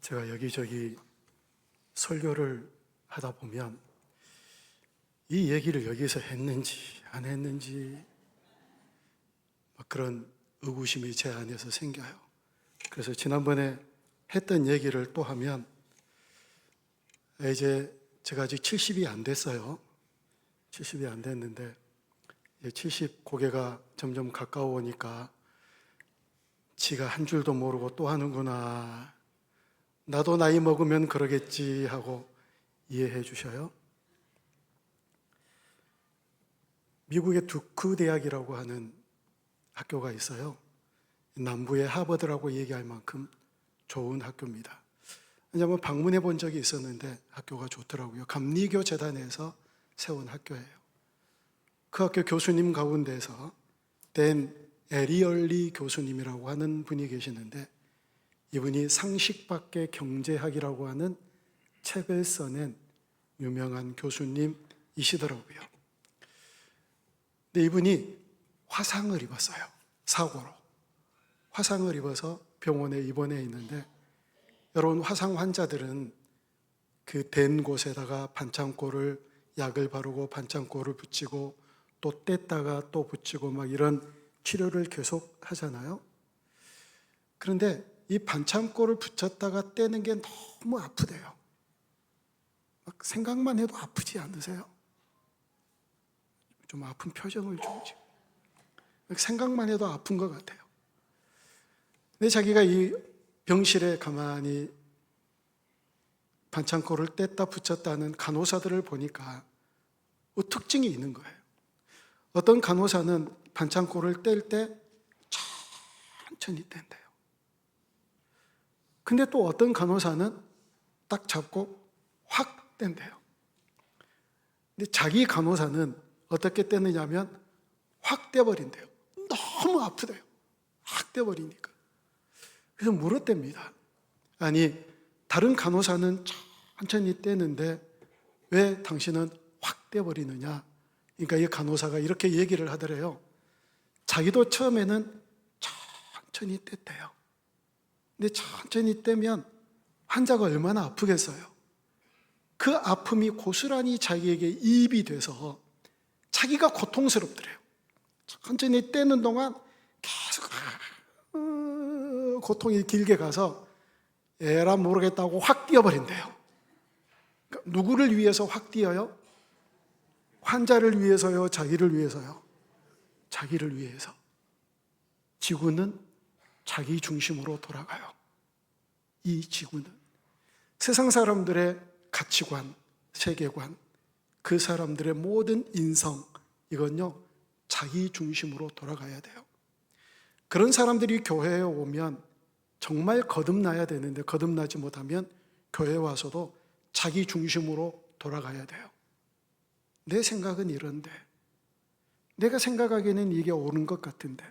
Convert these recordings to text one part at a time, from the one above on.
제가 여기저기 설교를 하다 보면 이 얘기를 여기서 했는지 안 했는지 그런 의구심이 제 안에서 생겨요. 그래서 지난번에 했던 얘기를 또 하면 이제 제가 아직 70이 안 됐어요. 70이 안 됐는데 이제 70 고개가 점점 가까워오니까 지가 한 줄도 모르고 또 하는구나, 나도 나이 먹으면 그러겠지 하고 이해해 주셔요. 미국의 두크 대학이라고 하는 학교가 있어요. 남부의 하버드라고 얘기할 만큼 좋은 학교입니다. 한번 방문해 본 적이 있었는데 학교가 좋더라고요. 감리교 재단에서 세운 학교예요. 그 학교 교수님 가운데서 댄 에리얼리 교수님이라고 하는 분이 계시는데, 이분이 상식밖의 경제학이라고 하는 책을 써낸 유명한 교수님이시더라고요. 근데 이분이 화상을 입었어요. 사고로 화상을 입어서 병원에 입원해 있는데, 여러분, 화상 환자들은 그 된 곳에다가 반창고를, 약을 바르고 반창고를 붙이고 또 뗐다가 또 붙이고 막 이런 치료를 계속 하잖아요. 그런데 이 반창고를 붙였다가 떼는 게 너무 아프대요. 막 생각만 해도 아프지 않으세요? 좀 아픈 표정을 좀 지금. 생각만 해도 아픈 것 같아요. 근데 자기가 이 병실에 가만히 반창고를 뗐다 붙였다는 간호사들을 보니까 특징이 있는 거예요. 어떤 간호사는 반창고를 뗄 때 천천히 뗀대요. 근데 또 어떤 간호사는 딱 잡고 확 뗀대요. 근데 자기 간호사는 어떻게 떼느냐면 확 떼버린대요. 너무 아프대요. 확 떼버리니까. 그래서 물었답니다. 아니, 다른 간호사는 천천히 떼는데 왜 당신은 확 떼버리느냐? 그러니까 이 간호사가 이렇게 얘기를 하더래요. 자기도 처음에는 천천히 뗐대요. 근데 천천히 떼면 환자가 얼마나 아프겠어요? 그 아픔이 고스란히 자기에게 이입이 돼서 자기가 고통스럽더래요. 천천히 떼는 동안 계속 고통이 길게 가서 에라 모르겠다고 확 뛰어버린대요. 그러니까 누구를 위해서 확 뛰어요? 환자를 위해서요? 자기를 위해서요? 자기를 위해서. 지구는 자기 중심으로 돌아가요. 이 지구는 세상 사람들의 가치관, 세계관, 그 사람들의 모든 인성, 이건요 자기 중심으로 돌아가야 돼요. 그런 사람들이 교회에 오면 정말 거듭나야 되는데 거듭나지 못하면 교회에 와서도 자기 중심으로 돌아가야 돼요. 내 생각은 이런데, 내가 생각하기에는 이게 옳은 것 같은데,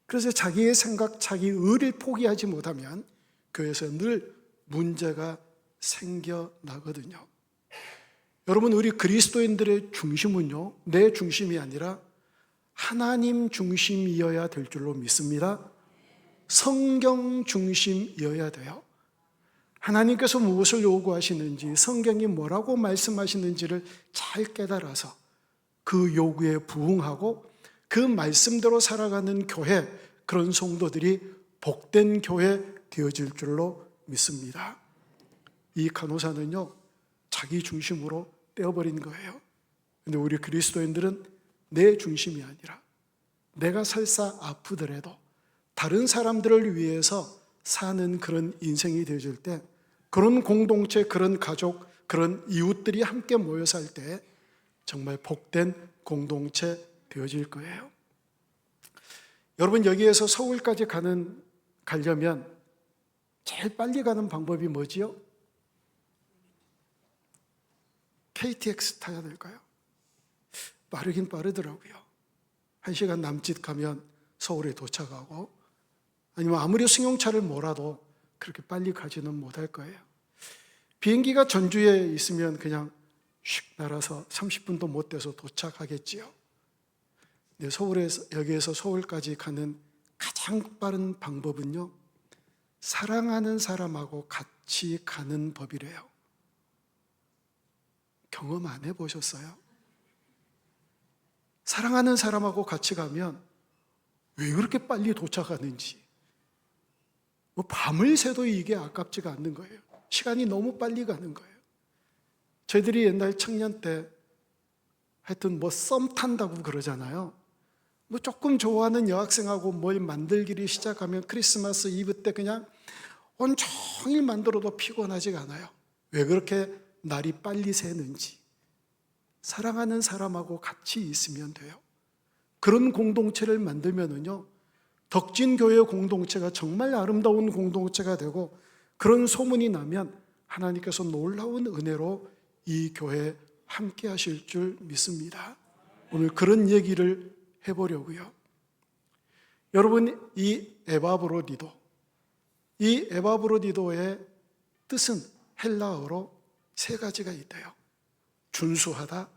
그래서 자기의 생각, 자기 의를 포기하지 못하면 교회에서 늘 문제가 생겨나거든요. 여러분, 우리 그리스도인들의 중심은요, 내 중심이 아니라 하나님 중심이어야 될 줄로 믿습니다. 성경 중심이어야 돼요. 하나님께서 무엇을 요구하시는지, 성경이 뭐라고 말씀하시는지를 잘 깨달아서 그 요구에 부응하고 그 말씀대로 살아가는 교회, 그런 성도들이 복된 교회 되어질 줄로 믿습니다. 이 간호사는요 자기 중심으로 떼어버린 거예요. 근데 우리 그리스도인들은 내 중심이 아니라 내가 설사 아프더라도 다른 사람들을 위해서 사는 그런 인생이 되어질 때, 그런 공동체, 그런 가족, 그런 이웃들이 함께 모여 살 때 정말 복된 공동체 되어질 거예요. 여러분, 여기에서 서울까지 가려면 제일 빨리 가는 방법이 뭐지요? KTX 타야 될까요? 빠르긴 빠르더라고요. 1시간 남짓 가면 서울에 도착하고, 아니면 아무리 승용차를 몰아도 그렇게 빨리 가지는 못할 거예요. 비행기가 전주에 있으면 그냥 슉 날아서 30분도 못 돼서 도착하겠지요. 근데 여기에서 서울까지 가는 가장 빠른 방법은요, 사랑하는 사람하고 같이 가는 법이래요. 경험 안 해보셨어요? 사랑하는 사람하고 같이 가면 왜 그렇게 빨리 도착하는지, 뭐 밤을 새도 이게 아깝지가 않는 거예요. 시간이 너무 빨리 가는 거예요. 저희들이 옛날 청년 때 하여튼 뭐 썸 탄다고 그러잖아요. 뭐 조금 좋아하는 여학생하고 뭘 만들기를 시작하면 크리스마스 이브 때 그냥 온종일 만들어도 피곤하지가 않아요. 왜 그렇게 날이 빨리 새는지. 사랑하는 사람하고 같이 있으면 돼요. 그런 공동체를 만들면은요, 덕진교회 공동체가 정말 아름다운 공동체가 되고, 그런 소문이 나면 하나님께서 놀라운 은혜로 이 교회에 함께 하실 줄 믿습니다. 오늘 그런 얘기를 해보려고요. 여러분, 이 에바브로디도, 이 에바브로디도의 뜻은 헬라어로 세 가지가 있대요. 준수하다,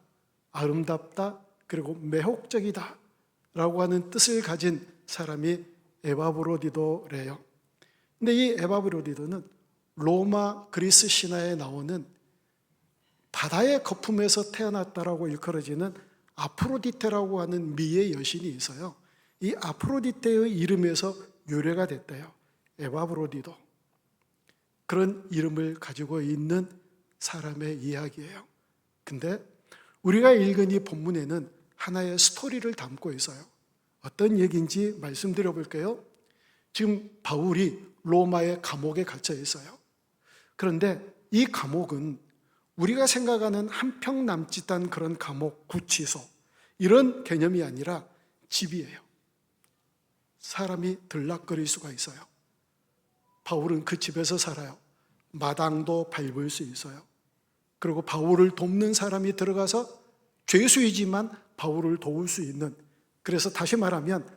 아름답다, 그리고 매혹적이다 라고 하는 뜻을 가진 사람이 에바브로디도래요. 근데 이 에바브로디도는 로마 그리스 신화에 나오는 바다의 거품에서 태어났다라고 일컬어지는 아프로디테라고 하는 미의 여신이 있어요. 이 아프로디테의 이름에서 유래가 됐대요. 에바브로디도. 그런 이름을 가지고 있는 사람의 이야기예요. 근데 우리가 읽은 이 본문에는 하나의 스토리를 담고 있어요. 어떤 얘기인지 말씀드려 볼게요. 지금 바울이 로마의 감옥에 갇혀 있어요. 그런데 이 감옥은 우리가 생각하는 한평 남짓한 그런 감옥, 구치소, 이런 개념이 아니라 집이에요. 사람이 들락거릴 수가 있어요. 바울은 그 집에서 살아요. 마당도 밟을 수 있어요. 그리고 바울을 돕는 사람이 들어가서 죄수이지만 바울을 도울 수 있는, 그래서 다시 말하면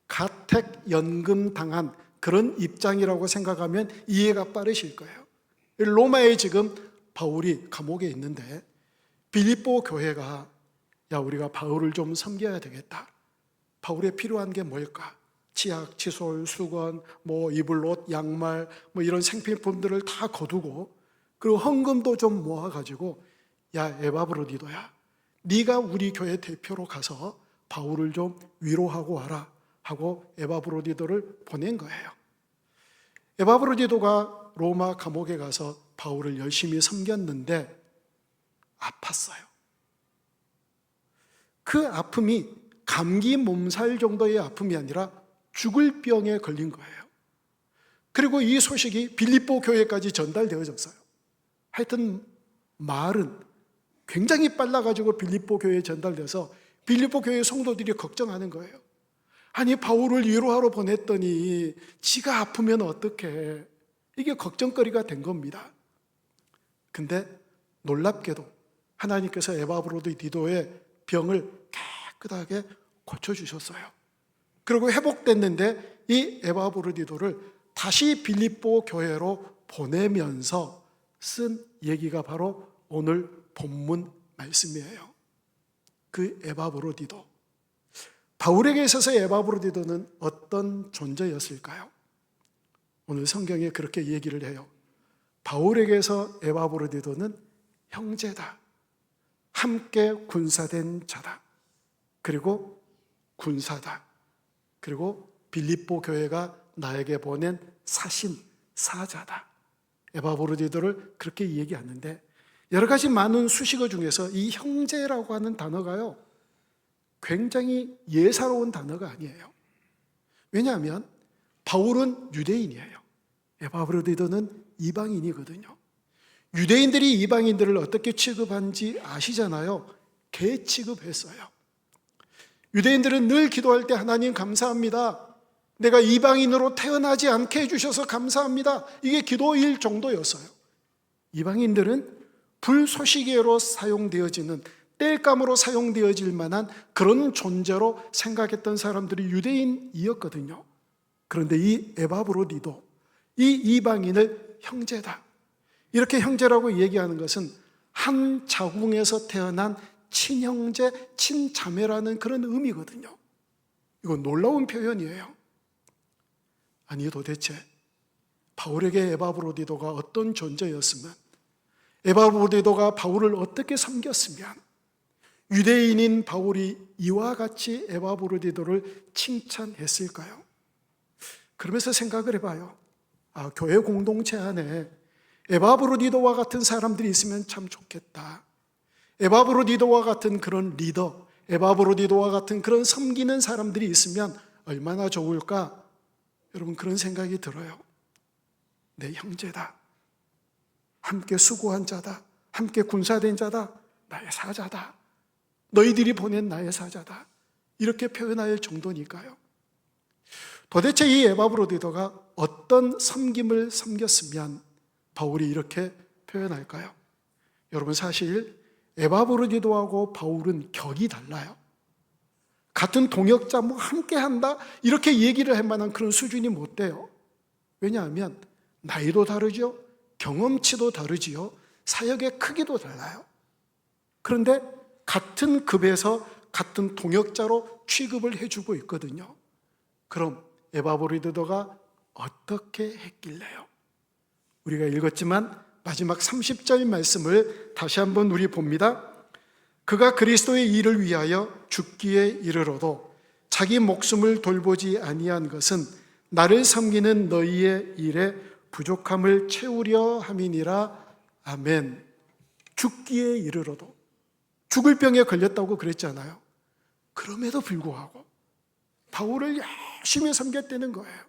가택연금 당한 그런 입장이라고 생각하면 이해가 빠르실 거예요. 로마에 지금 바울이 감옥에 있는데 빌립보 교회가 야, 우리가 바울을 좀 섬겨야 되겠다. 바울에 필요한 게 뭘까? 치약, 칫솔, 수건, 뭐 입을 옷, 양말, 뭐 이런 생필품들을 다 거두고, 그리고 헌금도 좀 모아가지고 야, 에바브로디도야, 네가 우리 교회 대표로 가서 바울을 좀 위로하고 와라 하고 에바브로디도를 보낸 거예요. 에바브로디도가 로마 감옥에 가서 바울을 열심히 섬겼는데 아팠어요. 그 아픔이 감기 몸살 정도의 아픔이 아니라 죽을 병에 걸린 거예요. 그리고 이 소식이 빌립보 교회까지 전달되어졌어요. 하여튼 말은 굉장히 빨라가지고 빌립보 교회에 전달돼서 빌립보 교회 성도들이 걱정하는 거예요. 아니, 바울을 위로하러 보냈더니 지가 아프면 어떡해. 이게 걱정거리가 된 겁니다. 근데 놀랍게도 하나님께서 에바브로디도의 병을 깨끗하게 고쳐주셨어요. 그리고 회복됐는데 이 에바브로디도를 다시 빌립보 교회로 보내면서 쓴 얘기가 바로 오늘 본문 말씀이에요. 그 에바브로디도, 바울에게 있어서 에바브로디도는 어떤 존재였을까요? 오늘 성경에 그렇게 얘기를 해요. 바울에게서 에바브로디도는 형제다, 함께 군사된 자다, 그리고 군사다, 그리고 빌립보 교회가 나에게 보낸 사신, 사자다. 에바브로디도를 그렇게 얘기하는데, 여러 가지 많은 수식어 중에서 이 형제라고 하는 단어가요, 굉장히 예사로운 단어가 아니에요. 왜냐하면 바울은 유대인이에요. 에바브로디도는 이방인이거든요. 유대인들이 이방인들을 어떻게 취급한지 아시잖아요. 개 취급했어요. 유대인들은 늘 기도할 때 하나님 감사합니다, 내가 이방인으로 태어나지 않게 해주셔서 감사합니다, 이게 기도일 정도였어요. 이방인들은 불소시계로 사용되어지는, 땔감으로 사용되어질 만한 그런 존재로 생각했던 사람들이 유대인이었거든요. 그런데 이 에바브로디도 이 이방인을 형제다, 이렇게 형제라고 얘기하는 것은 한 자궁에서 태어난 친형제, 친자매라는 그런 의미거든요. 이건 놀라운 표현이에요. 아니, 도대체 바울에게 에바브로디도가 어떤 존재였으면, 에바브로디도가 바울을 어떻게 섬겼으면 유대인인 바울이 이와 같이 에바브로디도를 칭찬했을까요? 그러면서 생각을 해봐요. 교회 공동체 안에 에바브로디도와 같은 사람들이 있으면 참 좋겠다. 에바브로디도와 같은 그런 리더, 에바브로디도와 같은 그런 섬기는 사람들이 있으면 얼마나 좋을까? 여러분, 그런 생각이 들어요. 내 형제다. 함께 수고한 자다. 함께 군사된 자다. 나의 사자다. 너희들이 보낸 나의 사자다. 이렇게 표현할 정도니까요. 도대체 이 에바브로디도가 어떤 섬김을 섬겼으면 바울이 이렇게 표현할까요? 여러분, 사실 에바브로디도하고 바울은 격이 달라요. 같은 동역자 함께 한다 이렇게 얘기를 할 만한 그런 수준이 못 돼요. 왜냐하면 나이도 다르죠. 경험치도 다르지요. 사역의 크기도 달라요. 그런데 같은 급에서 같은 동역자로 취급을 해주고 있거든요. 그럼 에바브로디도가 어떻게 했길래요? 우리가 읽었지만 마지막 30절 말씀을 다시 한번 우리 봅니다. 그가 그리스도의 일을 위하여 죽기에 이르러도 자기 목숨을 돌보지 아니한 것은 나를 섬기는 너희의 일에 부족함을 채우려 함이니라. 아멘. 죽기에 이르러도, 죽을 병에 걸렸다고 그랬잖아요. 그럼에도 불구하고 바울을 열심히 섬겼다는 거예요.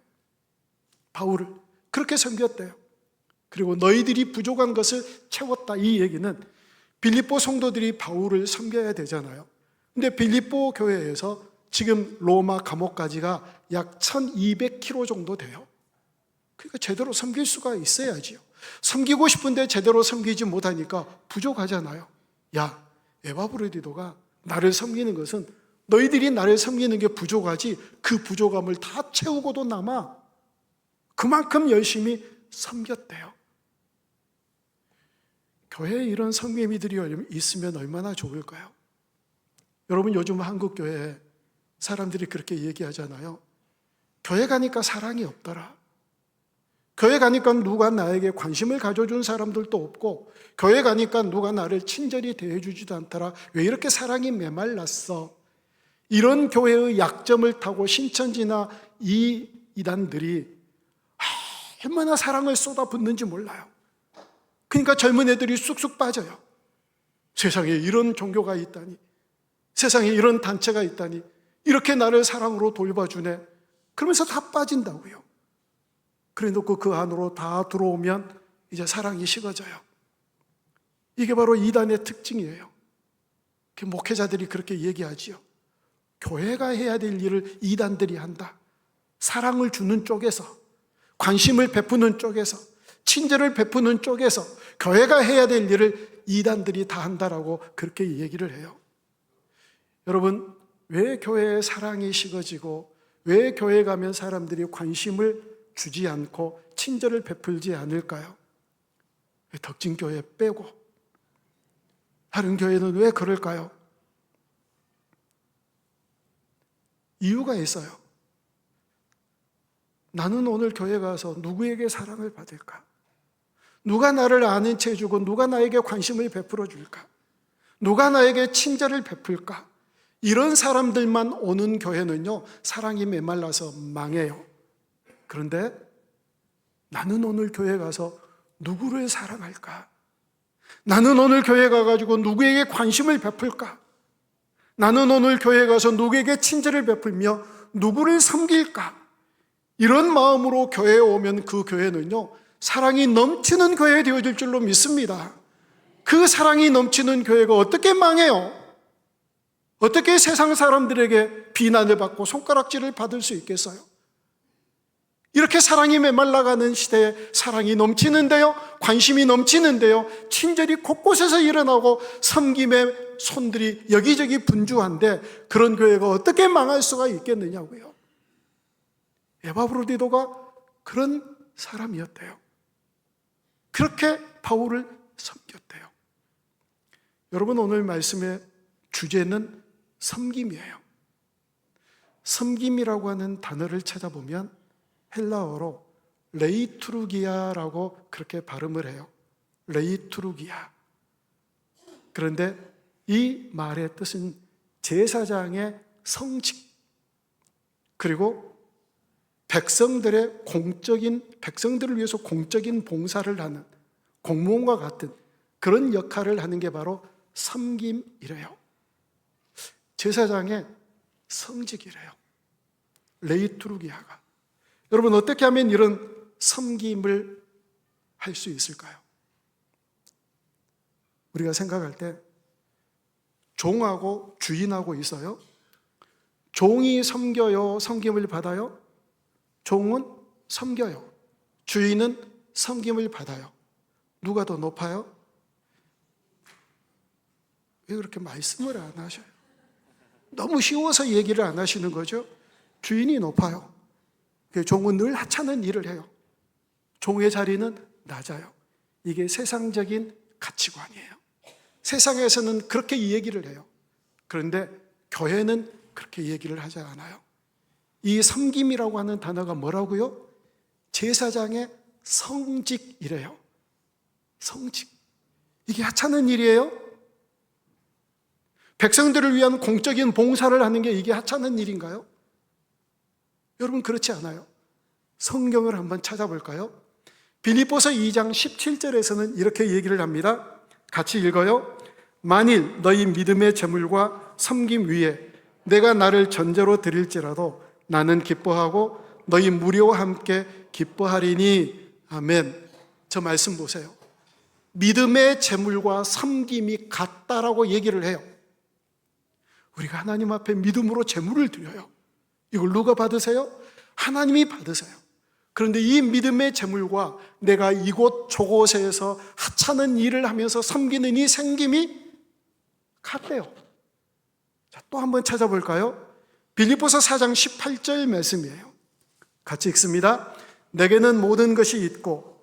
바울을 그렇게 섬겼대요. 그리고 너희들이 부족한 것을 채웠다. 이 얘기는 빌립보 성도들이 바울을 섬겨야 되잖아요. 근데 빌립보 교회에서 지금 로마 감옥까지가 약 1200km 정도 돼요. 그러니까 제대로 섬길 수가 있어야지요. 섬기고 싶은데 제대로 섬기지 못하니까 부족하잖아요. 야, 에바브로디도가 나를 섬기는 것은 너희들이 나를 섬기는 게 부족하지 그 부족함을 다 채우고도 남아. 그만큼 열심히 섬겼대요. 교회에 이런 섬김이들이 있으면 얼마나 좋을까요? 여러분, 요즘 한국 교회에 사람들이 그렇게 얘기하잖아요. 교회 가니까 사랑이 없더라. 교회 가니까 누가 나에게 관심을 가져준 사람들도 없고, 교회 가니까 누가 나를 친절히 대해주지도 않더라. 왜 이렇게 사랑이 메말랐어? 이런 교회의 약점을 타고 신천지나 이 이단들이 얼마나 사랑을 쏟아붓는지 몰라요. 그러니까 젊은 애들이 쑥쑥 빠져요. 세상에 이런 종교가 있다니, 세상에 이런 단체가 있다니, 이렇게 나를 사랑으로 돌봐주네, 그러면서 다 빠진다고요. 그래 놓고 그 안으로 다 들어오면 이제 사랑이 식어져요. 이게 바로 이단의 특징이에요. 목회자들이 그렇게 얘기하지요. 교회가 해야 될 일을 이단들이 한다. 사랑을 주는 쪽에서, 관심을 베푸는 쪽에서, 친절을 베푸는 쪽에서 교회가 해야 될 일을 이단들이 다 한다라고 그렇게 얘기를 해요. 여러분, 왜 교회의 사랑이 식어지고 왜 교회 가면 사람들이 관심을 주지 않고 친절을 베풀지 않을까요? 덕진교회 빼고 다른 교회는 왜 그럴까요? 이유가 있어요. 나는 오늘 교회 가서 누구에게 사랑을 받을까? 누가 나를 아는 채 해주고 누가 나에게 관심을 베풀어 줄까? 누가 나에게 친절을 베풀까? 이런 사람들만 오는 교회는요, 사랑이 메말라서 망해요. 그런데 나는 오늘 교회 가서 누구를 사랑할까? 나는 오늘 교회 가가지고 누구에게 관심을 베풀까? 나는 오늘 교회 가서 누구에게 친절을 베풀며 누구를 섬길까? 이런 마음으로 교회에 오면 그 교회는요, 사랑이 넘치는 교회 되어질 줄로 믿습니다. 그 사랑이 넘치는 교회가 어떻게 망해요? 어떻게 세상 사람들에게 비난을 받고 손가락질을 받을 수 있겠어요? 이렇게 사랑이 메말라가는 시대에 사랑이 넘치는데요, 관심이 넘치는데요, 친절이 곳곳에서 일어나고 섬김의 손들이 여기저기 분주한데 그런 교회가 어떻게 망할 수가 있겠느냐고요. 에바브로디도가 그런 사람이었대요. 그렇게 바울을 섬겼대요. 여러분, 오늘 말씀의 주제는 섬김이에요. 섬김이라고 하는 단어를 찾아보면 헬라어로 레이투르기아라고 그렇게 발음을 해요. 레이투르기아. 그런데 이 말의 뜻은 제사장의 성직, 그리고 백성들을 위해서 공적인 봉사를 하는 공무원과 같은 그런 역할을 하는 게 바로 섬김이래요. 제사장의 성직이래요. 레이투르기아가. 여러분, 어떻게 하면 이런 섬김을 할 수 있을까요? 우리가 생각할 때 종하고 주인하고 있어요. 종이 섬겨요, 섬김을 받아요? 종은 섬겨요. 주인은 섬김을 받아요. 누가 더 높아요? 왜 그렇게 말씀을 안 하셔요? 너무 쉬워서 얘기를 안 하시는 거죠? 주인이 높아요. 종은 늘 하찮은 일을 해요. 종의 자리는 낮아요. 이게 세상적인 가치관이에요. 세상에서는 그렇게 이 얘기를 해요. 그런데 교회는 그렇게 얘기를 하지 않아요. 이 섬김이라고 하는 단어가 뭐라고요? 제사장의 성직이래요. 성직. 이게 하찮은 일이에요? 백성들을 위한 공적인 봉사를 하는 게 이게 하찮은 일인가요? 여러분, 그렇지 않아요. 성경을 한번 찾아볼까요? 빌립보서 2장 17절에서는 이렇게 얘기를 합니다. 같이 읽어요. 만일 너희 믿음의 제물과 섬김 위에 내가 나를 전제로 드릴지라도 나는 기뻐하고 너희 무리와 함께 기뻐하리니. 아멘. 저 말씀 보세요. 믿음의 제물과 섬김이 같다라고 얘기를 해요. 우리가 하나님 앞에 믿음으로 제물을 드려요. 이걸 누가 받으세요? 하나님이 받으세요. 그런데 이 믿음의 제물과 내가 이곳 저곳에서 하찮은 일을 하면서 섬기는 이 생김이 같대요. 자, 또 한번 찾아볼까요? 빌립보서 4장 18절 말씀이에요. 같이 읽습니다. 내게는 모든 것이 있고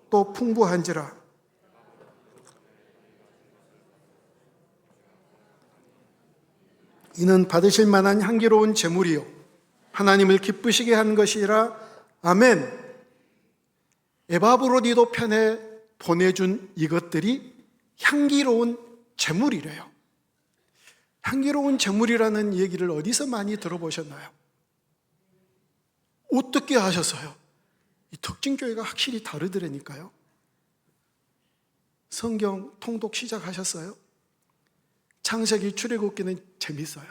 또 풍부한지라 이는 받으실 만한 향기로운 제물이요 하나님을 기쁘시게 한 것이라. 아멘. 에바브로디도 편에 보내준 이것들이 향기로운 제물이래요. 향기로운 제물이라는 얘기를 어디서 많이 들어보셨나요? 어떻게 하셨어요? 이 특징교회가 확실히 다르더라니까요. 성경 통독 시작하셨어요? 창세기 출애굽기는 재밌어요.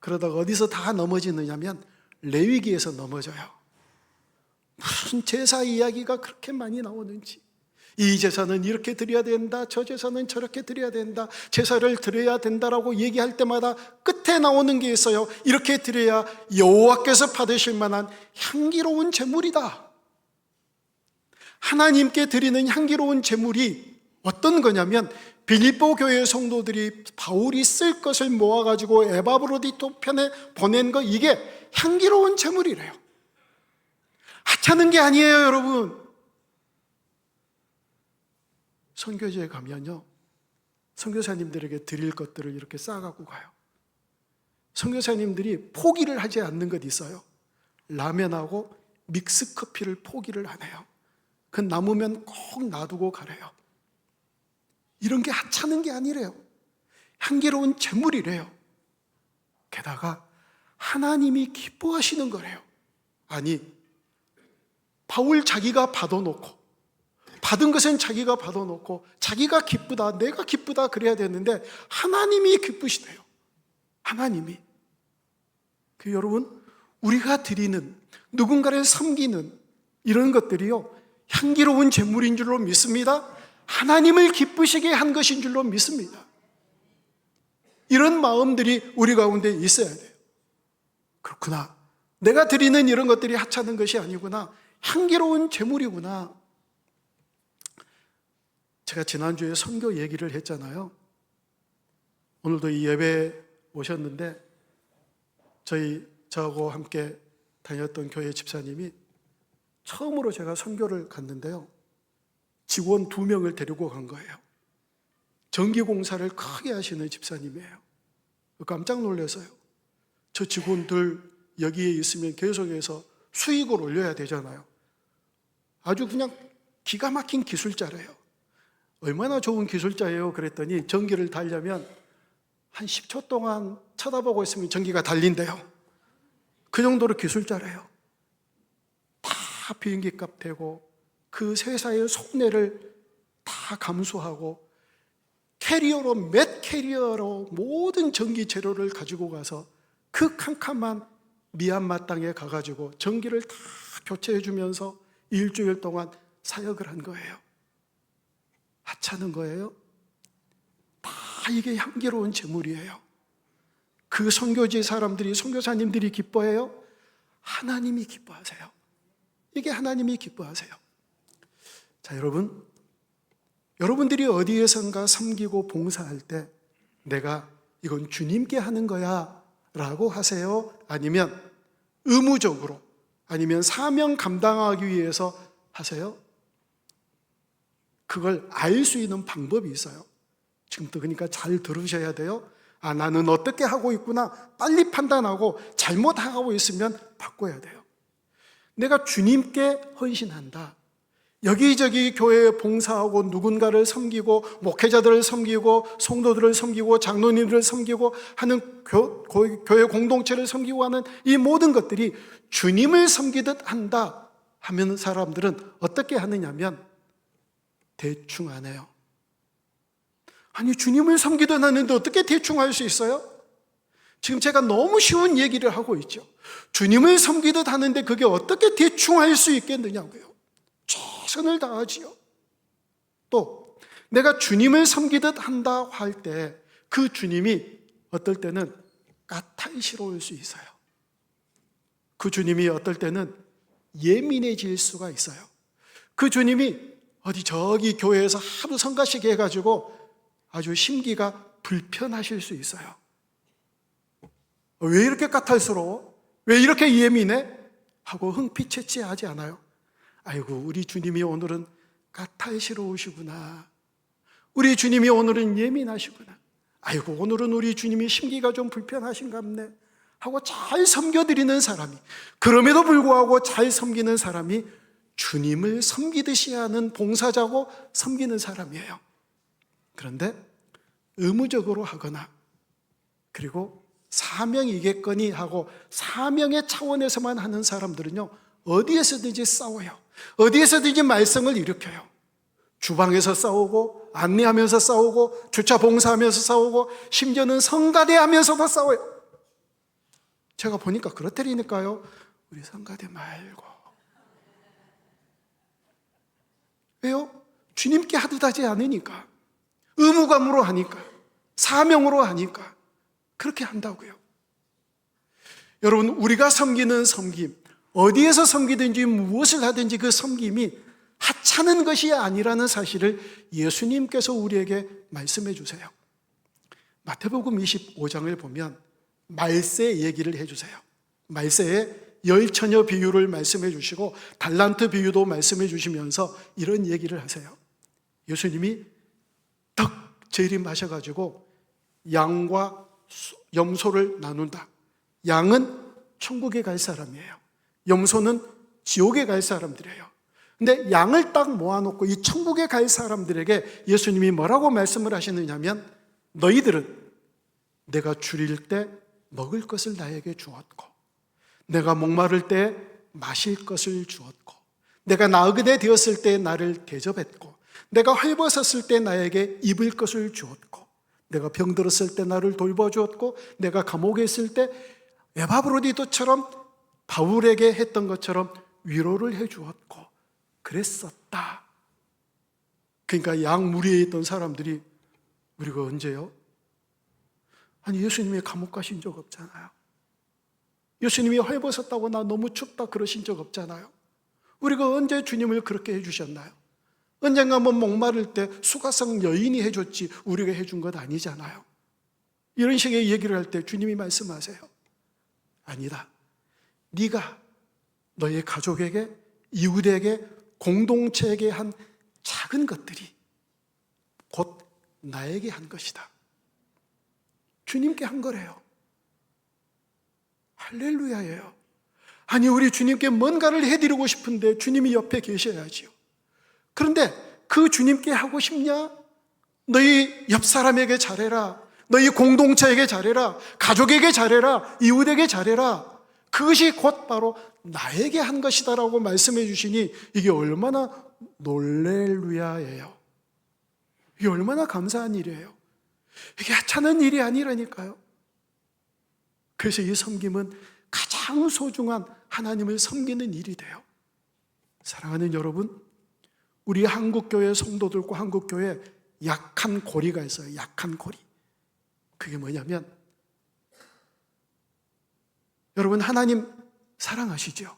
그러다가 어디서 다 넘어지느냐면 레위기에서 넘어져요. 무슨 제사 이야기가 그렇게 많이 나오는지, 이 제사는 이렇게 드려야 된다, 저 제사는 저렇게 드려야 된다, 제사를 드려야 된다라고 얘기할 때마다 끝에 나오는 게 있어요. 이렇게 드려야 여호와께서 받으실 만한 향기로운 제물이다. 하나님께 드리는 향기로운 제물이 어떤 거냐면 빌립보 교회 성도들이 바울이 쓸 것을 모아가지고 에바브로디토 편에 보낸 거, 이게 향기로운 제물이래요. 하찮은 게 아니에요, 여러분. 선교지에 가면요, 선교사님들에게 드릴 것들을 이렇게 싸갖고 가요. 선교사님들이 포기를 하지 않는 것 있어요. 라면하고 믹스커피를 포기를 안 해요. 그 남으면 꼭 놔두고 가래요. 이런 게 하찮은 게 아니래요. 향기로운 제물이래요. 게다가 하나님이 기뻐하시는 거래요. 아니, 바울 자기가 받아놓고, 받은 것은 자기가 받아놓고 자기가 기쁘다, 내가 기쁘다 그래야 되는데 하나님이 기쁘시대요. 하나님이. 여러분, 우리가 드리는, 누군가를 섬기는 이런 것들이요, 향기로운 제물인 줄로 믿습니다. 하나님을 기쁘시게 한 것인 줄로 믿습니다. 이런 마음들이 우리 가운데 있어야 돼요. 그렇구나, 내가 드리는 이런 것들이 하찮은 것이 아니구나, 향기로운 제물이구나. 제가 지난주에 선교 얘기를 했잖아요. 오늘도 이 예배에 오셨는데 저하고 함께 다녔던 교회 집사님이 처음으로 제가 선교를 갔는데요, 직원 2명을 데리고 간 거예요. 전기공사를 크게 하시는 집사님이에요. 깜짝 놀라서요. 저 직원들 여기에 있으면 계속해서 수익을 올려야 되잖아요. 아주 그냥 기가 막힌 기술자래요. 얼마나 좋은 기술자예요? 그랬더니 전기를 달려면 한 10초 동안 쳐다보고 있으면 전기가 달린대요. 그 정도로 기술자래요. 다 비행기 값 대고 그 회사의 손해를 다 감수하고 몇 캐리어로 모든 전기 재료를 가지고 가서 그 캄캄한 미얀마 땅에 가가지고 전기를 다 교체해 주면서 일주일 동안 사역을 한 거예요. 하찮은 거예요? 다 이게 향기로운 제물이에요. 그 선교지 사람들이, 선교사님들이 기뻐해요? 하나님이 기뻐하세요. 이게 하나님이 기뻐하세요. 자, 여러분들이 어디에선가 섬기고 봉사할 때 내가 이건 주님께 하는 거야 라고 하세요? 아니면 의무적으로, 아니면 사명 감당하기 위해서 하세요? 그걸 알 수 있는 방법이 있어요. 지금부터 그러니까 잘 들으셔야 돼요. 아, 나는 어떻게 하고 있구나 빨리 판단하고 잘못하고 있으면 바꿔야 돼요. 내가 주님께 헌신한다, 여기저기 교회에 봉사하고 누군가를 섬기고 목회자들을 섬기고 성도들을 섬기고 장로님들을 섬기고 하는 교회 공동체를 섬기고 하는 이 모든 것들이 주님을 섬기듯 한다 하면 사람들은 어떻게 하느냐면 대충 안 해요. 아니, 주님을 섬기듯 하는데 어떻게 대충 할 수 있어요? 지금 제가 너무 쉬운 얘기를 하고 있죠. 주님을 섬기듯 하는데 그게 어떻게 대충 할 수 있겠느냐고요. 최선을 다하지요. 또 내가 주님을 섬기듯 한다 할 때 그 주님이 어떨 때는 까탈스러울 수 있어요. 그 주님이 어떨 때는 예민해질 수가 있어요. 그 주님이 어디 저기 교회에서 하루 성가시게 해가지고 아주 심기가 불편하실 수 있어요. 왜 이렇게 까탈스러워? 왜 이렇게 예민해? 하고 흥피채채하지 않아요. 아이고, 우리 주님이 오늘은 까탈스러우시구나. 우리 주님이 오늘은 예민하시구나. 아이고, 오늘은 우리 주님이 심기가 좀 불편하신갑네 하고 잘 섬겨드리는 사람이, 그럼에도 불구하고 잘 섬기는 사람이 주님을 섬기듯이 하는 봉사자고 섬기는 사람이에요. 그런데 의무적으로 하거나 그리고 사명이겠거니 하고 사명의 차원에서만 하는 사람들은요, 어디에서든지 싸워요. 어디에서든지 말썽을 일으켜요. 주방에서 싸우고, 안내하면서 싸우고, 주차 봉사하면서 싸우고, 심지어는 성가대하면서도 싸워요. 제가 보니까 그렇다니까요. 우리 성가대 말고. 왜요? 주님께 하듯 하지 않으니까, 의무감으로 하니까, 사명으로 하니까 그렇게 한다고요. 여러분, 우리가 섬기는 섬김, 어디에서 섬기든지 무엇을 하든지 그 섬김이 하찮은 것이 아니라는 사실을 예수님께서 우리에게 말씀해 주세요. 마태복음 25장을 보면 말세 얘기를 해주세요. 말세의 열처녀 비유를 말씀해 주시고 달란트 비유도 말씀해 주시면서 이런 얘기를 하세요. 예수님이 덕 재림하셔가지고 양과 염소를 나눈다. 양은 천국에 갈 사람이에요. 염소는 지옥에 갈 사람들이에요. 근데 양을 딱 모아놓고 이 천국에 갈 사람들에게 예수님이 뭐라고 말씀을 하시느냐면, 너희들은 내가 줄일 때 먹을 것을 나에게 주었고, 내가 목마를 때 마실 것을 주었고, 내가 나그네 되었을 때 나를 대접했고, 내가 헐벗었을 때 나에게 입을 것을 주었고, 내가 병들었을 때 나를 돌봐주었고, 내가 감옥에 있을 때 에바브로디도처럼 바울에게 했던 것처럼 위로를 해주었고 그랬었다. 그러니까 양 무리에 있던 사람들이, 우리가 언제요? 아니, 예수님이 감옥 가신 적 없잖아요. 예수님이 헐벗었다고 나 너무 춥다 그러신 적 없잖아요. 우리가 언제 주님을 그렇게 해주셨나요? 언젠가 뭐 목마를 때 수가성 여인이 해줬지 우리가 해준 것 아니잖아요. 이런 식의 얘기를 할 때 주님이 말씀하세요. 아니다. 네가 너의 가족에게, 이웃에게, 공동체에게 한 작은 것들이 곧 나에게 한 것이다. 주님께 한 거래요. 할렐루야예요. 아니, 우리 주님께 뭔가를 해드리고 싶은데 주님이 옆에 계셔야지요. 그런데 그 주님께 하고 싶냐? 너희 옆 사람에게 잘해라, 너희 공동체에게 잘해라, 가족에게 잘해라, 이웃에게 잘해라. 그것이 곧 바로 나에게 한 것이다라고 말씀해 주시니 이게 얼마나 놀렐루야예요. 이게 얼마나 감사한 일이에요. 이게 하찮은 일이 아니라니까요. 그래서 이 섬김은 가장 소중한 하나님을 섬기는 일이 돼요. 사랑하는 여러분, 우리 한국교회 성도들과 한국교회 약한 고리가 있어요. 약한 고리. 그게 뭐냐면, 여러분 하나님 사랑하시죠?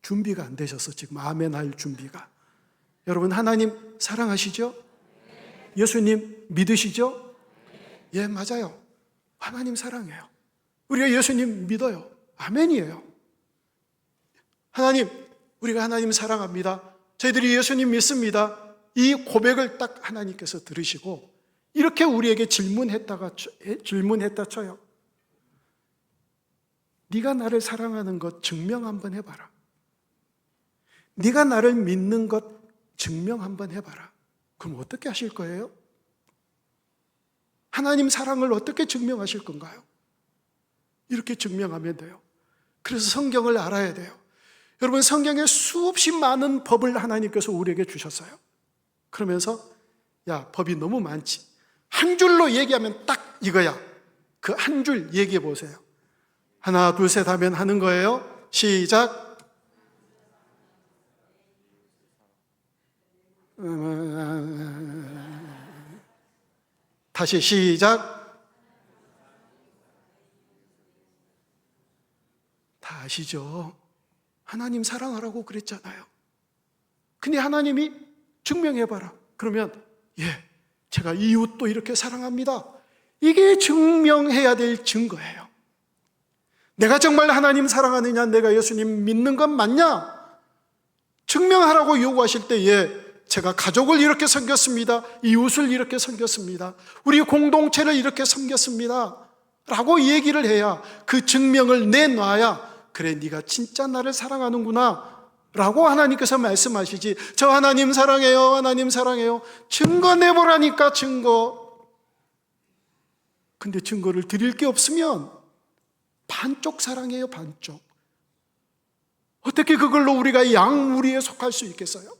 준비가 안 되셔서 지금 아멘 할 준비가. 여러분 하나님 사랑하시죠? 예수님 믿으시죠? 예, 맞아요. 하나님 사랑해요. 우리가 예수님 믿어요. 아멘이에요. 하나님, 우리가 하나님 사랑합니다. 저희들이 예수님 믿습니다. 이 고백을 딱 하나님께서 들으시고 이렇게 우리에게 질문했다 쳐요. 네가 나를 사랑하는 것 증명 한번 해봐라. 네가 나를 믿는 것 증명 한번 해봐라. 그럼 어떻게 하실 거예요? 하나님 사랑을 어떻게 증명하실 건가요? 이렇게 증명하면 돼요. 그래서 성경을 알아야 돼요. 여러분, 성경에 수없이 많은 법을 하나님께서 우리에게 주셨어요. 그러면서 야, 법이 너무 많지. 한 줄로 얘기하면 딱 이거야. 그 한 줄 얘기해 보세요. 하나, 둘, 셋 하면 하는 거예요. 시작. 다시 시작. 다 아시죠? 하나님 사랑하라고 그랬잖아요. 근데 하나님이 증명해봐라. 그러면 예, 제가 이웃도 이렇게 사랑합니다. 이게 증명해야 될 증거예요. 내가 정말 하나님 사랑하느냐, 내가 예수님 믿는 건 맞냐? 증명하라고 요구하실 때 예, 제가 가족을 이렇게 섬겼습니다. 이웃을 이렇게 섬겼습니다. 우리 공동체를 이렇게 섬겼습니다. 라고 얘기를 해야, 그 증명을 내놔야 그래, 네가 진짜 나를 사랑하는구나 라고 하나님께서 말씀하시지. 저 하나님 사랑해요, 하나님 사랑해요. 증거 내보라니까, 증거. 근데 증거를 드릴 게 없으면 반쪽 사랑해요, 반쪽. 어떻게 그걸로 우리가 양무리에 속할 수 있겠어요?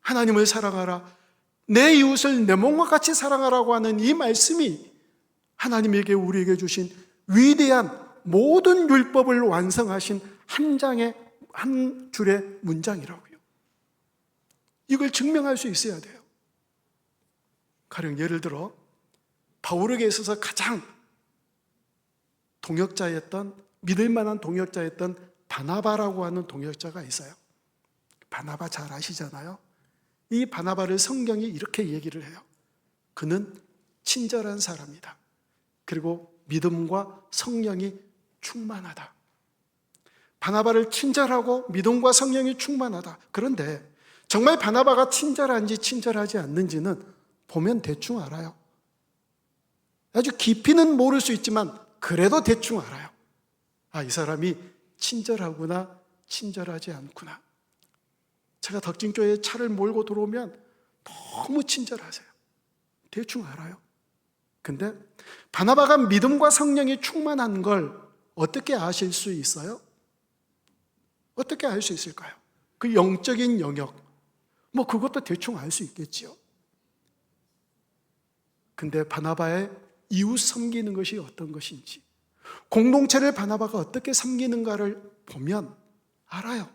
하나님을 사랑하라, 내 이웃을 내 몸과 같이 사랑하라고 하는 이 말씀이 하나님에게 우리에게 주신 위대한 모든 율법을 완성하신 한 장의 한 줄의 문장이라고요. 이걸 증명할 수 있어야 돼요. 가령 예를 들어 바울에게 있어서 가장 동역자였던, 믿을 만한 동역자였던 바나바라고 하는 동역자가 있어요. 바나바 잘 아시잖아요. 이 바나바를 성경이 이렇게 얘기를 해요. 그는 친절한 사람이다. 그리고 믿음과 성령이 충만하다. 바나바를 친절하고 믿음과 성령이 충만하다. 그런데 정말 바나바가 친절한지 친절하지 않는지는 보면 대충 알아요. 아주 깊이는 모를 수 있지만 그래도 대충 알아요. 아, 이 사람이 친절하구나, 친절하지 않구나. 제가 덕진교회에 차를 몰고 들어오면 너무 친절하세요. 대충 알아요. 근데 바나바가 믿음과 성령이 충만한 걸 어떻게 아실 수 있어요? 어떻게 알 수 있을까요? 그 영적인 영역, 뭐 그것도 대충 알 수 있겠지요. 근데 바나바의 이웃 섬기는 것이 어떤 것인지, 공동체를 바나바가 어떻게 섬기는가를 보면 알아요.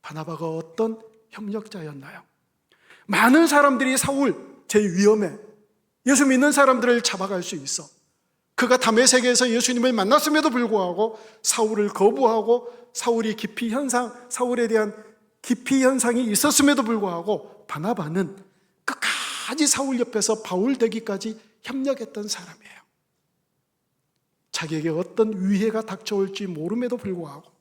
바나바가 어떤 협력자였나요? 많은 사람들이 사울, 제일 위험해. 예수 믿는 사람들을 잡아갈 수 있어. 그가 다메섹에서 예수님을 만났음에도 불구하고 사울을 거부하고 사울에 대한 기피 현상이 있었음에도 불구하고 바나바는 끝까지 사울 옆에서 바울 되기까지 협력했던 사람이에요. 자기에게 어떤 위해가 닥쳐올지 모름에도 불구하고,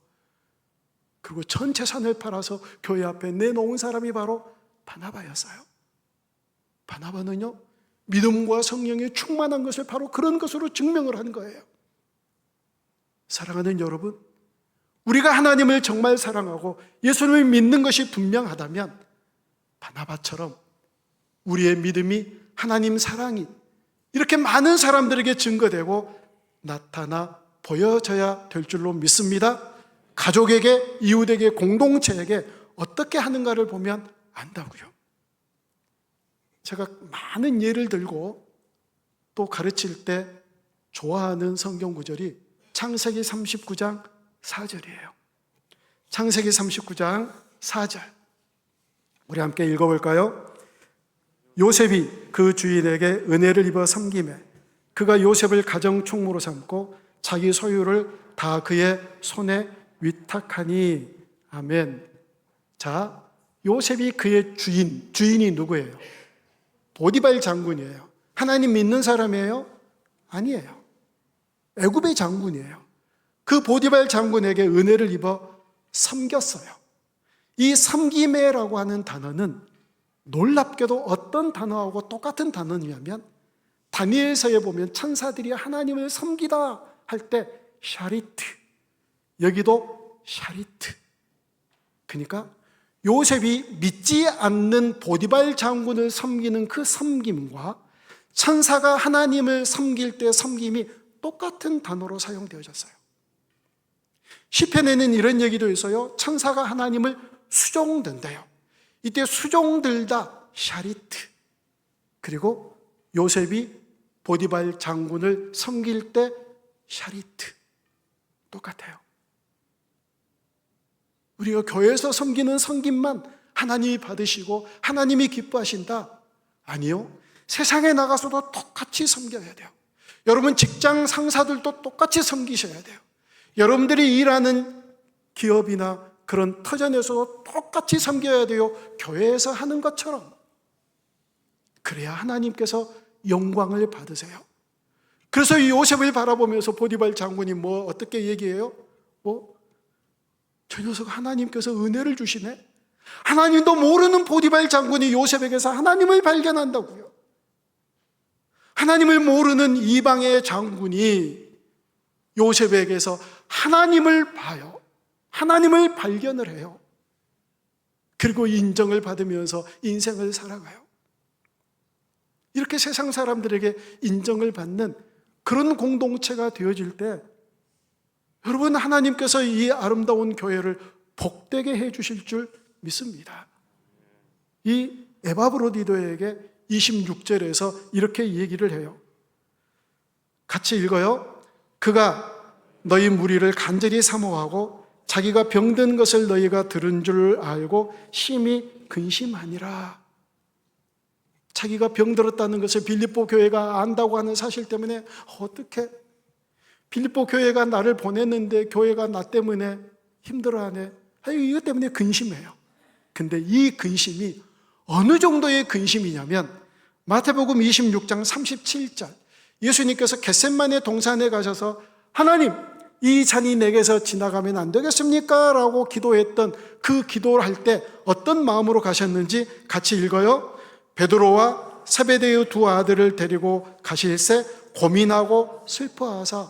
그리고 전 재산을 팔아서 교회 앞에 내놓은 사람이 바로 바나바였어요. 바나바는요, 믿음과 성령이 충만한 것을 바로 그런 것으로 증명을 한 거예요. 사랑하는 여러분, 우리가 하나님을 정말 사랑하고 예수님을 믿는 것이 분명하다면 바나바처럼 우리의 믿음이, 하나님 사랑이 이렇게 많은 사람들에게 증거되고 나타나 보여져야 될 줄로 믿습니다. 가족에게, 이웃에게, 공동체에게 어떻게 하는가를 보면 안다고요. 제가 많은 예를 들고 또 가르칠 때 좋아하는 성경 구절이 창세기 39장 4절이에요. 창세기 39장 4절. 우리 함께 읽어볼까요? 요셉이 그 주인에게 은혜를 입어 섬기매 그가 요셉을 가정 총무로 삼고 자기 소유를 다 그의 손에 위탁하니. 아멘. 자, 요셉이 그의 주인이 누구예요? 보디발 장군이에요. 하나님 믿는 사람이에요? 아니에요. 애굽의 장군이에요. 그 보디발 장군에게 은혜를 입어 섬겼어요. 이 섬김에라고 하는 단어는 놀랍게도 어떤 단어하고 똑같은 단어냐면 다니엘서에 보면 천사들이 하나님을 섬기다 할 때 샤리트, 여기도 샤리트. 그러니까 요셉이 믿지 않는 보디발 장군을 섬기는 그 섬김과 천사가 하나님을 섬길 때 섬김이 똑같은 단어로 사용되어졌어요. 시편에는 이런 얘기도 있어요. 천사가 하나님을 수종든대요. 이때 수종들다 샤리트. 그리고 요셉이 보디발 장군을 섬길 때 샤리트. 똑같아요. 우리가 교회에서 섬기는 섬김만 하나님이 받으시고 하나님이 기뻐하신다? 아니요. 세상에 나가서도 똑같이 섬겨야 돼요. 여러분 직장 상사들도 똑같이 섬기셔야 돼요. 여러분들이 일하는 기업이나 그런 터전에서도 똑같이 섬겨야 돼요. 교회에서 하는 것처럼. 그래야 하나님께서 영광을 받으세요. 그래서 이 요셉을 바라보면서 보디발 장군이 어떻게 얘기해요? 저 녀석 하나님께서 은혜를 주시네? 하나님도 모르는 보디발 장군이 요셉에게서 하나님을 발견한다고요. 하나님을 모르는 이방의 장군이 요셉에게서 하나님을 봐요. 하나님을 발견을 해요. 그리고 인정을 받으면서 인생을 살아가요. 이렇게 세상 사람들에게 인정을 받는 그런 공동체가 되어질 때 여러분 하나님께서 이 아름다운 교회를 복되게 해주실 줄 믿습니다. 이 에바브로디도에게 26절에서 이렇게 얘기를 해요. 같이 읽어요. 그가 너희 무리를 간절히 사모하고 자기가 병든 것을 너희가 들은 줄 알고 심히 근심하니라. 자기가 병들었다는 것을 빌립보 교회가 안다고 하는 사실 때문에 어떻게 빌립보 교회가 나를 보냈는데 교회가 나 때문에 힘들어하네. 이것 때문에 근심해요. 근데 이 근심이 어느 정도의 근심이냐면 마태복음 26장 37절 예수님께서 겟셋마네 동산에 가셔서 하나님 이 잔이 내게서 지나가면 안 되겠습니까? 라고 기도했던 그 기도를 할 때 어떤 마음으로 가셨는지 같이 읽어요. 베드로와 세베대의 두 아들을 데리고 가실새 고민하고 슬퍼하사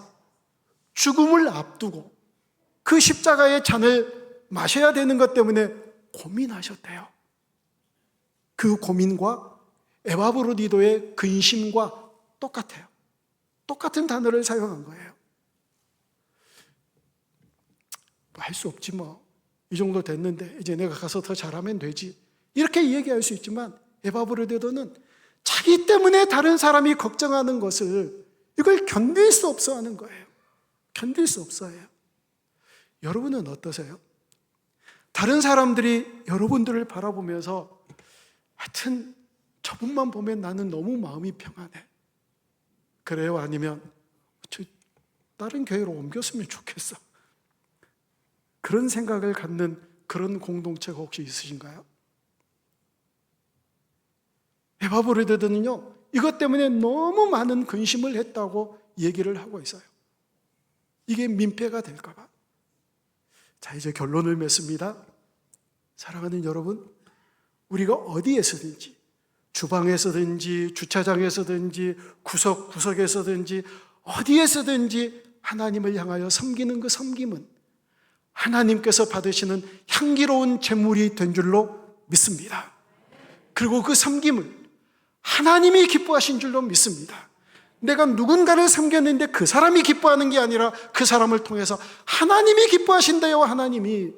죽음을 앞두고 그 십자가의 잔을 마셔야 되는 것 때문에 고민하셨대요. 그 고민과 에바브로디도의 근심과 똑같아요. 똑같은 단어를 사용한 거예요. 할 수 없지 이 정도 됐는데 이제 내가 가서 더 잘하면 되지. 이렇게 얘기할 수 있지만 에바브로디도는 자기 때문에 다른 사람이 걱정하는 것을 이걸 견딜 수 없어 하는 거예요. 견딜 수 없어요. 여러분은 어떠세요? 다른 사람들이 여러분들을 바라보면서 하여튼 저분만 보면 나는 너무 마음이 평안해. 그래요? 아니면 저 다른 교회로 옮겼으면 좋겠어. 그런 생각을 갖는 그런 공동체가 혹시 있으신가요? 에바브로디도는요 이것 때문에 너무 많은 근심을 했다고 얘기를 하고 있어요. 이게 민폐가 될까 봐. 자, 이제 결론을 맺습니다. 사랑하는 여러분, 우리가 어디에서든지 주방에서든지 주차장에서든지 구석구석에서든지 어디에서든지 하나님을 향하여 섬기는 그 섬김은 하나님께서 받으시는 향기로운 제물이 된 줄로 믿습니다. 그리고 그 섬김을 하나님이 기뻐하신 줄로 믿습니다. 내가 누군가를 섬겼는데 그 사람이 기뻐하는 게 아니라 그 사람을 통해서 하나님이 기뻐하신대요. 하나님이.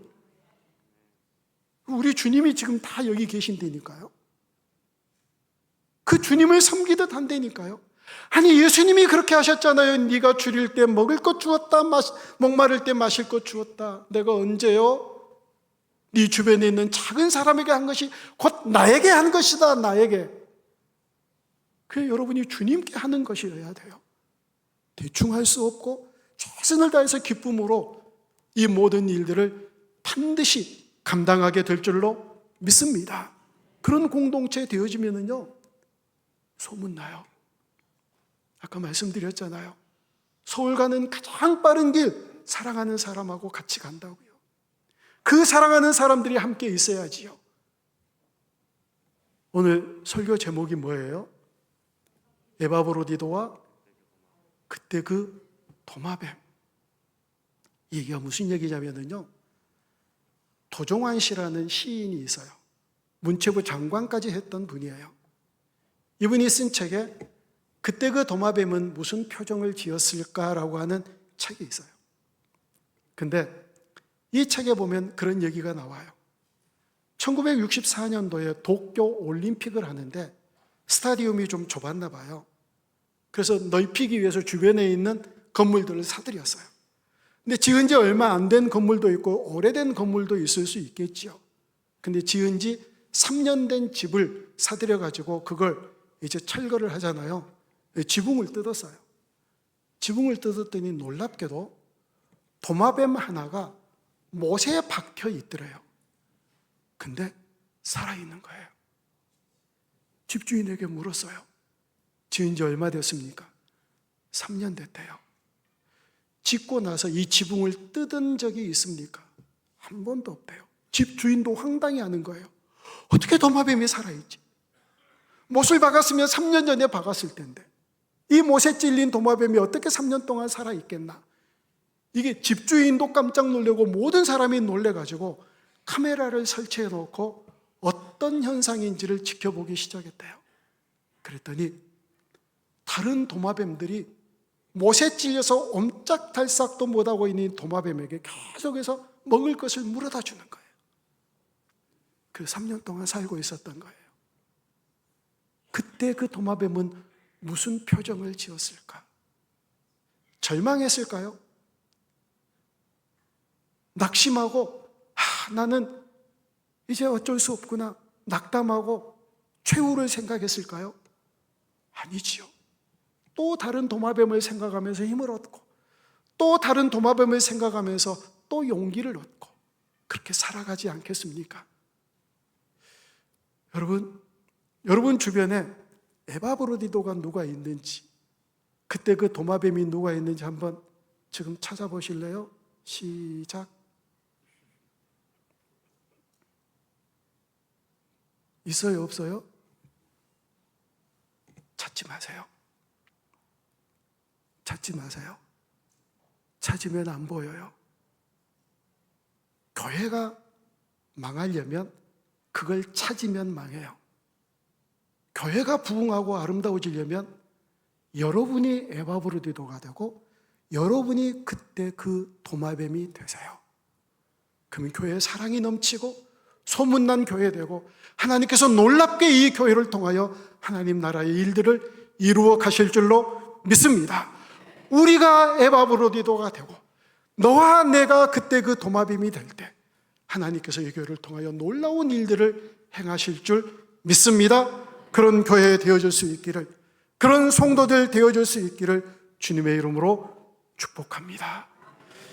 우리 주님이 지금 다 여기 계신다니까요. 그 주님을 섬기듯 한다니까요. 아니, 예수님이 그렇게 하셨잖아요. 네가 줄일 때 먹을 것 주었다, 목마를 때 마실 것 주었다. 내가 언제요? 네 주변에 있는 작은 사람에게 한 것이 곧 나에게 한 것이다. 나에게. 그게 여러분이 주님께 하는 것이어야 돼요. 대충 할 수 없고 최선을 다해서 기쁨으로 이 모든 일들을 반드시 감당하게 될 줄로 믿습니다. 그런 공동체 되어지면은요, 소문나요. 아까 말씀드렸잖아요. 서울 가는 가장 빠른 길, 사랑하는 사람하고 같이 간다고요. 그 사랑하는 사람들이 함께 있어야지요. 오늘 설교 제목이 뭐예요? 에바브로디도와 그때 그 도마뱀. 이게 무슨 얘기냐면요, 도종환 씨라는 시인이 있어요. 문체부 장관까지 했던 분이에요. 이분이 쓴 책에 그때 그 도마뱀은 무슨 표정을 지었을까라고 하는 책이 있어요. 근데 이 책에 보면 그런 얘기가 나와요. 1964년도에 도쿄 올림픽을 하는데 스타디움이 좀 좁았나 봐요. 그래서 넓히기 위해서 주변에 있는 건물들을 사들였어요. 근데 지은 지 얼마 안 된 건물도 있고 오래된 건물도 있을 수 있겠지요. 근데 지은 지 3년 된 집을 사들여가지고 그걸 이제 철거를 하잖아요. 지붕을 뜯었어요. 지붕을 뜯었더니 놀랍게도 도마뱀 하나가 못에 박혀 있더래요. 근데 살아있는 거예요. 집주인에게 물었어요. 지은 지 얼마 됐습니까? 3년 됐대요. 짓고 나서 이 지붕을 뜯은 적이 있습니까? 한 번도 없대요. 집주인도 황당해 하는 거예요. 어떻게 도마뱀이 살아있지? 못을 박았으면 3년 전에 박았을 텐데 이 못에 찔린 도마뱀이 어떻게 3년 동안 살아있겠나? 이게 집주인도 깜짝 놀라고 모든 사람이 놀래가지고 카메라를 설치해 놓고 어떤 현상인지를 지켜보기 시작했대요. 그랬더니 다른 도마뱀들이 못에 찔려서 옴짝달싹도 못하고 있는 도마뱀에게 계속해서 먹을 것을 물어다 주는 거예요. 그 3년 동안 살고 있었던 거예요. 그때 그 도마뱀은 무슨 표정을 지었을까? 절망했을까요? 낙심하고 나는 이제 어쩔 수 없구나, 낙담하고 최후를 생각했을까요? 아니지요. 또 다른 도마뱀을 생각하면서 힘을 얻고 또 다른 도마뱀을 생각하면서 또 용기를 얻고 그렇게 살아가지 않겠습니까? 여러분 주변에 에바브로디도가 누가 있는지, 그때 그 도마뱀이 누가 있는지 한번 지금 찾아보실래요? 시작. 있어요, 없어요? 찾지 마세요. 찾지 마세요. 찾으면 안 보여요. 교회가 망하려면 그걸 찾으면 망해요. 교회가 부흥하고 아름다워지려면 여러분이 에바브로디도가 되고 여러분이 그때 그 도마뱀이 되세요. 그러면 교회에 사랑이 넘치고 소문난 교회 되고 하나님께서 놀랍게 이 교회를 통하여 하나님 나라의 일들을 이루어 가실 줄로 믿습니다. 우리가 에바브로디도가 되고 너와 내가 그때 그 도마뱀이 될 때 하나님께서 이 교회를 통하여 놀라운 일들을 행하실 줄 믿습니다. 그런 교회 되어질 수 있기를, 그런 성도들 되어질 수 있기를 주님의 이름으로 축복합니다.